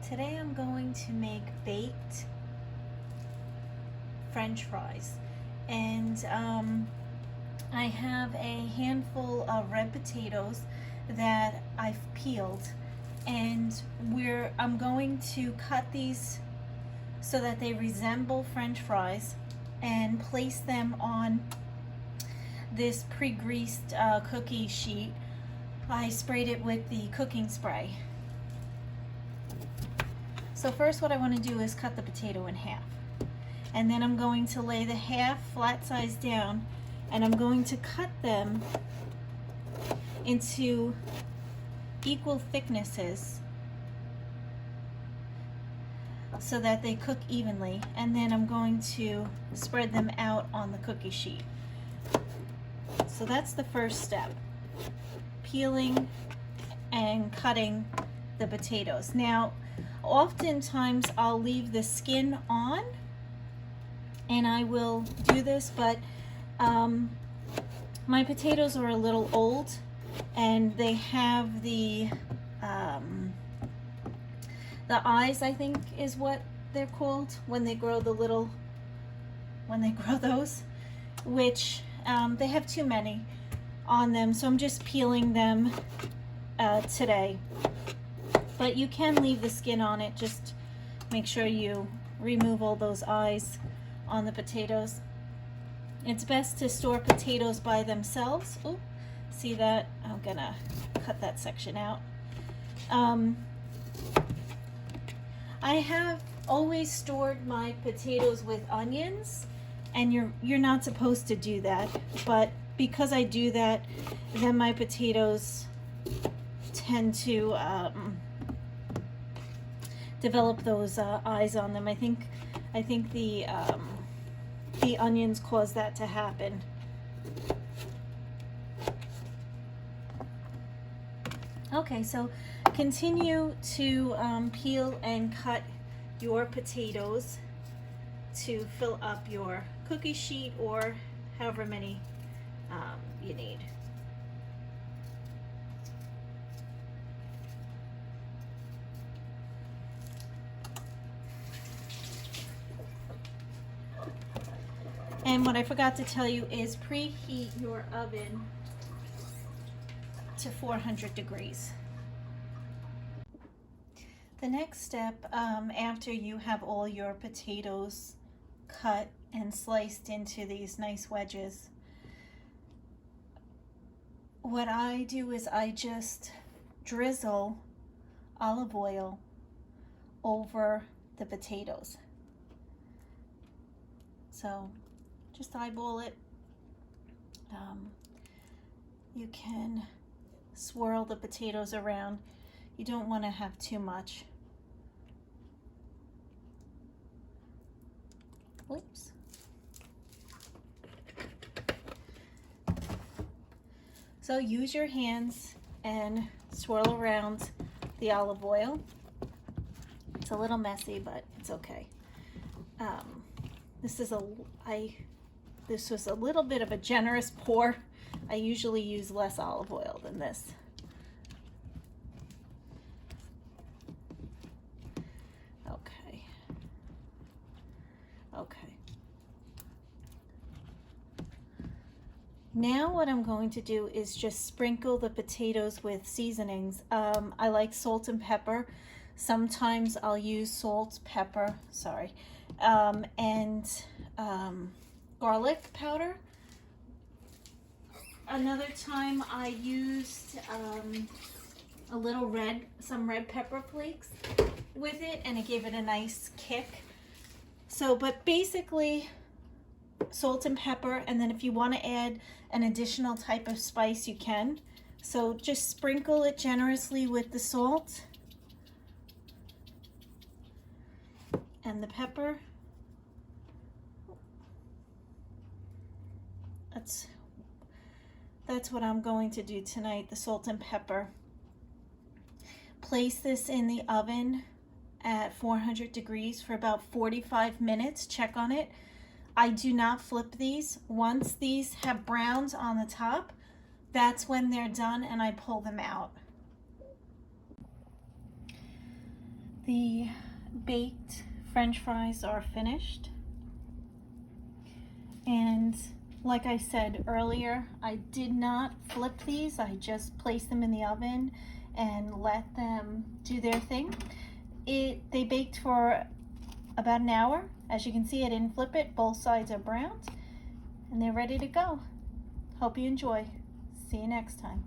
Today I'm going to make baked French fries, and I have a handful of red potatoes that I've peeled, and I'm going to cut these so that they resemble French fries and place them on this pre-greased cookie sheet. I sprayed it with the cooking spray. So first what I want to do is cut the potato in half. And then I'm going to lay the half flat size down, and I'm going to cut them into equal thicknesses so that they cook evenly. And then I'm going to spread them out on the cookie sheet. So that's the first step, peeling and cutting the potatoes. Now, oftentimes I'll leave the skin on, and I will do this, but my potatoes are a little old, and they have the eyes, I think is what they're called when they grow those, which they have too many on them, so I'm just peeling them today. But you can leave the skin on it. Just make sure you remove all those eyes on the potatoes. It's best to store potatoes by themselves. Oh, see that? I'm gonna cut that section out. I have always stored my potatoes with onions, and you're not supposed to do that, but because I do that, then my potatoes tend to develop those eyes on them. I think the onions cause that to happen. Okay, so continue to peel and cut your potatoes to fill up your cookie sheet, or however many you need. And what I forgot to tell you is preheat your oven to 400 degrees. The next step, after you have all your potatoes cut and sliced into these nice wedges, what I do is I just drizzle olive oil over the potatoes. So just eyeball it. You can swirl the potatoes around. You don't want to have too much. Oops. So use your hands and swirl around the olive oil. It's a little messy, but it's okay. This was a little bit of a generous pour. I usually use less olive oil than this. Okay. Now what I'm going to do is just sprinkle the potatoes with seasonings. I like salt and pepper. Sometimes I'll use salt, pepper, and garlic powder. Another time I used some red pepper flakes with it, and it gave it a nice kick. So, but basically salt and pepper, and then if you want to add an additional type of spice, you can. So just sprinkle it generously with the salt and the pepper. That's what I'm going to do tonight, the salt and pepper. Place this in the oven at 400 degrees for about 45 minutes. Check on it. I do not flip these. Once these have browns on the top, that's when they're done, and I pull them out. The baked French fries are finished. And like I said earlier, I did not flip these. I just placed them in the oven and let them do their thing. They baked for about an hour. As you can see, I didn't flip it. Both sides are browned and they're ready to go. Hope you enjoy. See you next time.